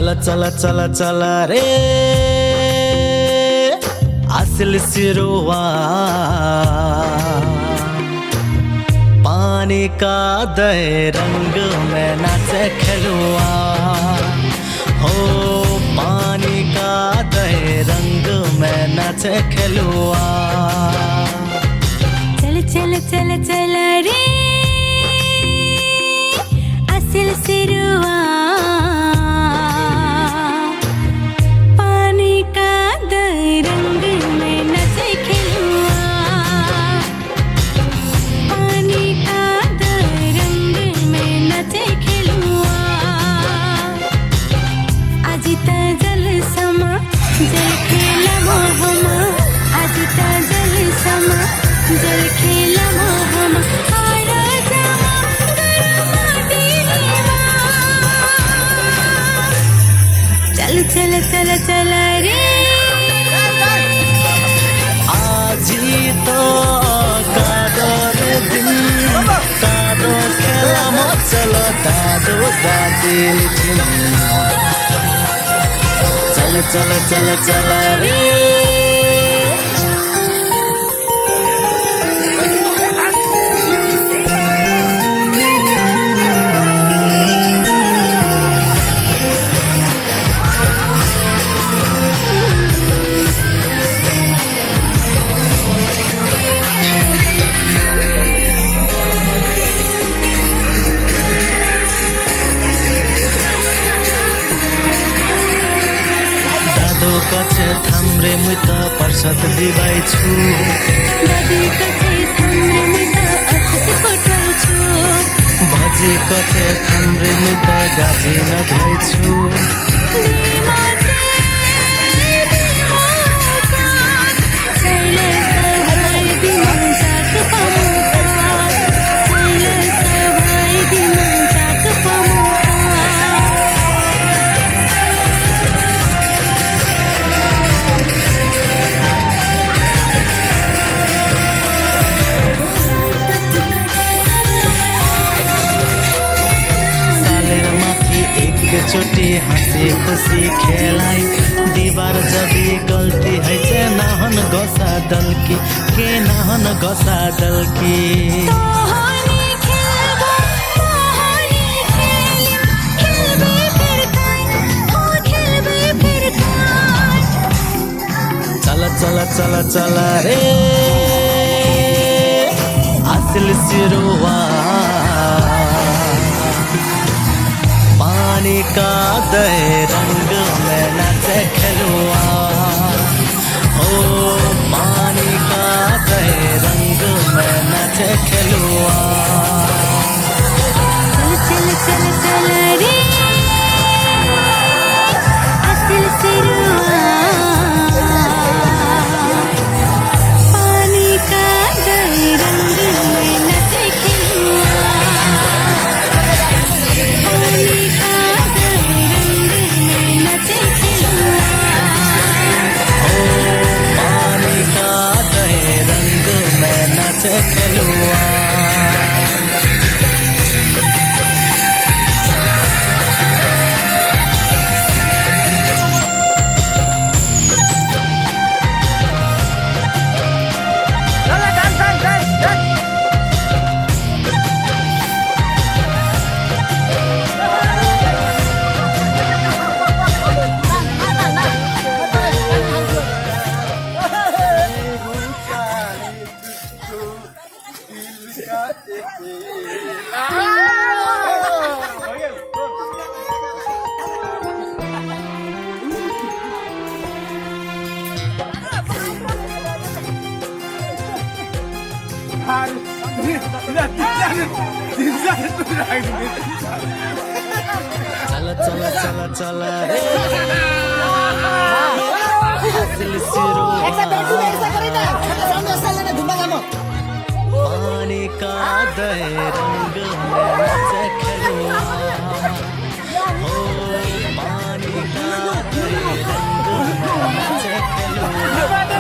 चला चला चला चला रे असल सिरुआ पानी का दे रंग में नाचे खिलुआ हो पानी का दे रंग में नाचे खिलुआ चल चल चल चल रे असल सिरुआ पानी का दे रंग में नाचे खिलुआ पानी का दे रंग में नाचे खिलुआ आज ता जल समा जल खेला मोहमा आज ता जल समा जल खेला मोहमा हारा जामा गरमा दिलवा चल चल चल चल रे आज ही तो कादर दिन कादो खेला मो चलो दादो दादी चल चल चल चल रे कचे थाम्रे मुइत प्रसाद दिबाई छु दादी कचे थाम्रे मुइत अछत पठाउ छु भजी कचे थाम्रे मुइत गाजी नधै छु चोटी हंसी खुशी खेलाई दीवार जबी गलती है जे नाहन गसा दल की के नाहन गसा दल की चला चला चला चला रे असल सिरुआ पानी का दे रंग में नाचे खिलुआ ओ पानी का दे रंग में नाचे खिलुआ चल चल चल रे असल सिरुआ पानी का दे रंग में नाचे खिलुआ पानी का खिलुआ चला चला चला चला रे असल सिरुआ पानी का दे रंग में नाचे खिलुआ ओ पानी का दे रंग में नाचे खिलुआ